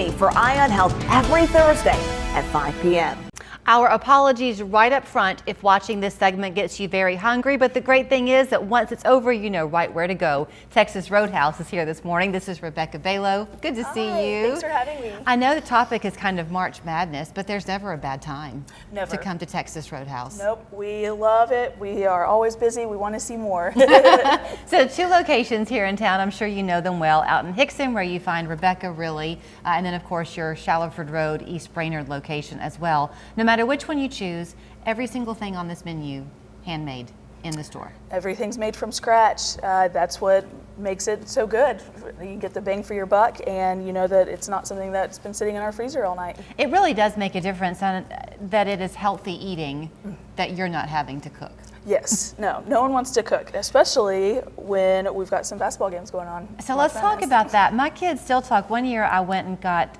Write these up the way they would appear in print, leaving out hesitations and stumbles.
Join me for Eye on Health every Thursday at 5 p.m. Our apologies right up front if watching this segment gets you very hungry, but the great thing is that once it's over, you know right where to go. Texas Roadhouse is here this morning. This is Rebecca Balo. Good to see you. Thanks for having me. I know the topic is kind of March Madness, but there's never a bad time Never. to come to Texas Roadhouse. Nope, we love it. We are always busy. We want to see more. So 2 locations here in town. I'm sure you know them well. Out in Hixson, where you find Rebecca Really, and then of course your Shallowford Road, East Brainerd location as well. No matter which one you choose, every single thing on this menu handmade in the store. Everything's made from scratch. That's what makes it so good. You get the bang for your buck, and you know that it's not something that's been sitting in our freezer all night. It really does make a difference that it is healthy eating, that you're not having to cook. Yes, no one wants to cook, especially when we've got some basketball games going on. So let's talk about that. My kids still talk. One year I went and got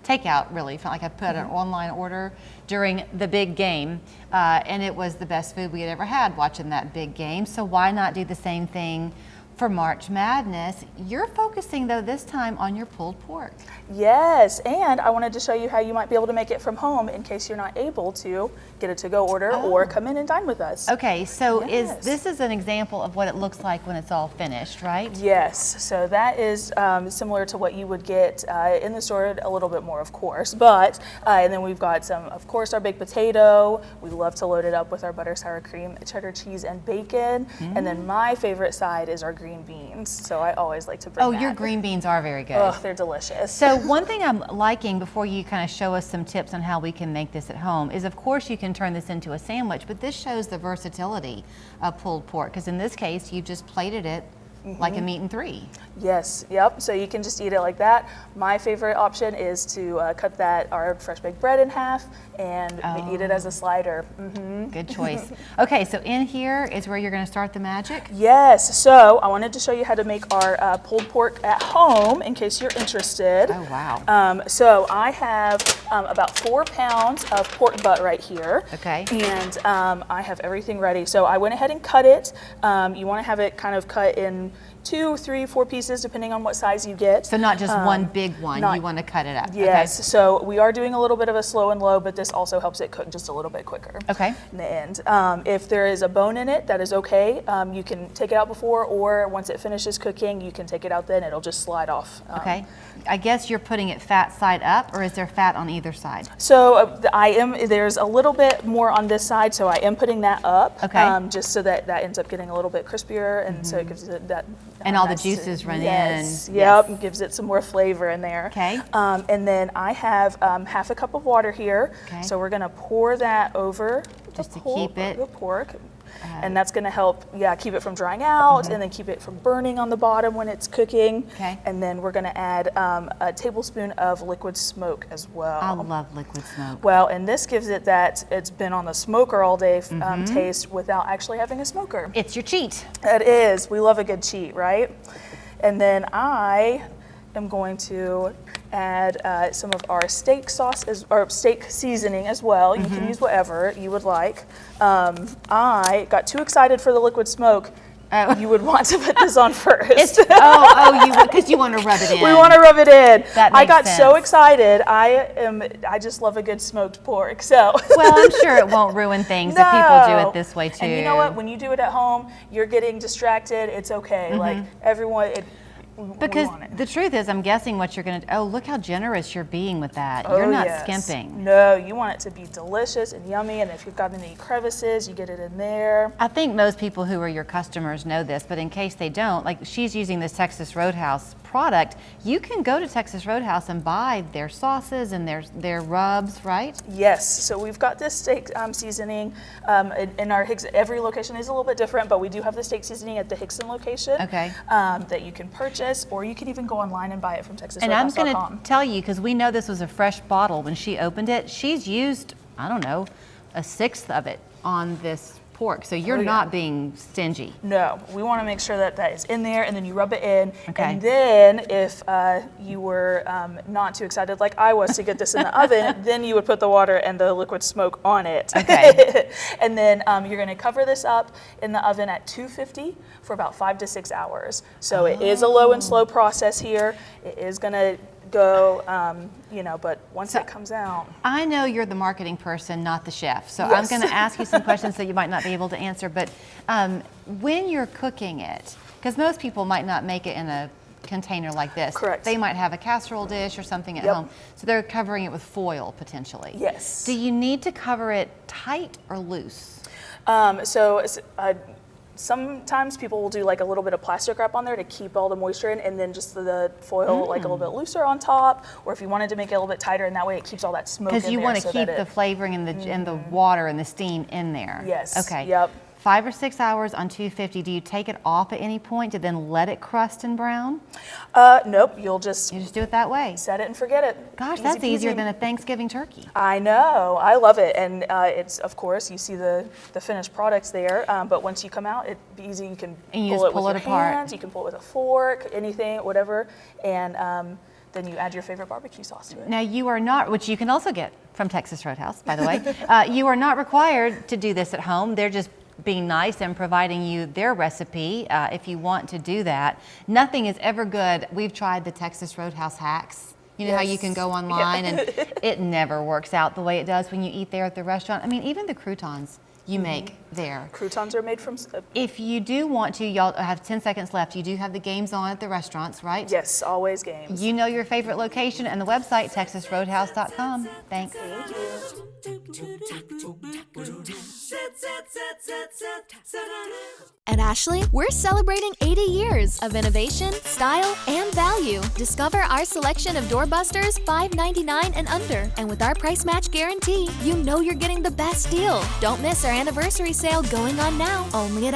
takeout, really. Felt like I put an online order during the big game, and it was the best food we had ever had watching that big game. So why not do the same thing for March Madness? You're focusing, though, this time on your pulled pork. Yes, and I wanted to show you how you might be able to make it from home in case you're not able to get a to-go order or come in and dine with us. Okay, so Yes. this is an example of what it looks like when it's all finished, right? Yes, so that is similar to what you would get in the store, a little bit more, of course. But and then we've got some, of course, our baked potato. We love to load it up with our butter, sour cream, cheddar cheese, and bacon. And then my favorite side is our green beans. So I always like to bring that. Your green beans are very good. Oh, they're delicious. So one thing I'm liking, before you kind of show us some tips on how we can make this at home, is of course you can turn this into a sandwich, but this shows the versatility of pulled pork, because in this case you just plated it like a meat in 3. Yes, yep, so you can just eat it like that. My favorite option is to cut our fresh baked bread in half and eat it as a slider. Good choice. Okay, so in here is where you're going to start the magic? Yes, so I wanted to show you how to make our pulled pork at home in case you're interested. Oh, wow. So I have about 4 pounds of pork butt right here. Okay. And I have everything ready. So I went ahead and cut it. You want to have it kind of cut in 2, 3, 4 pieces, depending on what size you get. So not just one big one, you want to cut it up. Yes, Okay. so we are doing a little bit of a slow and low, but this also helps it cook just a little bit quicker. Okay. In the end. If there is a bone in it, that is okay. You can take it out before, or once it finishes cooking, you can take it out then. It'll just slide off. Okay. I guess you're putting it fat side up, or is there fat on either side? So there's a little bit more on this side, so I am putting that up. Okay. Just so that ends up getting a little bit crispier, and so it gives it that. And all the juices run yes, in. Yep, Yes. gives it some more flavor in there. Okay. And then I have half a cup of water here. Okay. So we're gonna pour that over Just to keep it, the pork. And that's going to help, keep it from drying out, and then keep it from burning on the bottom when it's cooking. Okay. And then we're going to add a tablespoon of liquid smoke as well. I love liquid smoke. Well, and this gives it that it's been on the smoker all day taste without actually having a smoker. It's your cheat. It is. We love a good cheat, right? And then I am going to add some of our steak sauce or steak seasoning as well. You can use whatever you would like. I got too excited for the liquid smoke. You would want to put this on first. Because you want to rub it in. We want to rub it in. That I makes got sense. so excited. I just love a good smoked pork. So Well, I'm sure it won't ruin things if people do it this way too. And you know what? When you do it at home, you're getting distracted. It's okay. Like everyone. Because the truth is, I'm guessing what you're going to, look how generous you're being with that. Oh, You're not yes. skimping. No, you want it to be delicious and yummy, and if you've got any crevices, you get it in there. I think most people who are your customers know this, but in case they don't, like she's using this Texas Roadhouse product, you can go to Texas Roadhouse and buy their sauces and their rubs, right? Yes, so we've got this steak seasoning in our Hixson. Every location is a little bit different, but we do have the steak seasoning at the Hixson location. Okay. That you can purchase, or you can even go online and buy it from TexasRoadhouse.com. And I'm going to tell you, because we know this was a fresh bottle when she opened it, she's used, I don't know, 1/6 of it on this pork. So you're not being stingy. No, we want to make sure that that is in there, and then you rub it in. Okay. And then if you were not too excited like I was to get this in the oven, then you would put the water and the liquid smoke on it. Okay. And then you're going to cover this up in the oven at 250 for about 5 to 6 hours. So it is a low and slow process here. It is going to go, but once it comes out. I know you're the marketing person, not the chef. So I'm Yes. going to ask you some questions that you might not be able to answer. But when you're cooking it, because most people might not make it in a container like this. Correct. They might have a casserole dish or something at Yep. home. So they're covering it with foil potentially. Yes. Do you need to cover it tight or loose? Sometimes people will do like a little bit of plastic wrap on there to keep all the moisture in, and then just the foil like a little bit looser on top. Or if you wanted to make it a little bit tighter, and that way it keeps all that smoke in there. Because you want to keep the flavoring and the water and the steam in there. Yes. Okay. Yep. 5 or 6 hours on 250. Do you take it off at any point to then let it crust and brown? Nope. You'll just You just do it that way. set it and forget it. Gosh, Easy that's easier peasy. than a Thanksgiving turkey. I know. I love it, and it's of course you see the finished products there. But once you come out, it's easy. You can And you pull just it pull with it your apart. hands. You can pull it with a fork, anything, whatever, and then you add your favorite barbecue sauce to it. Now you are not, which you can also get from Texas Roadhouse, by the way. You are not required to do this at home. They're just being nice and providing you their recipe if you want to do that. Nothing is ever good. We've tried the Texas Roadhouse hacks. You know how you Yes. can go online and it never works out the way it does when you eat there at the restaurant. I mean, even the croutons you make there. Croutons are made from. If you do want to, y'all have 10 seconds left. You do have the games on at the restaurants, right? Yes, always games. You know your favorite location and the website, texasroadhouse.com. Thanks. At Ashley, we're celebrating 80 years of innovation, style, and value. Discover our selection of doorbusters $5.99 and under. And with our price match guarantee, you know you're getting the best deal. Don't miss our anniversary sale going on now, only at Ashley.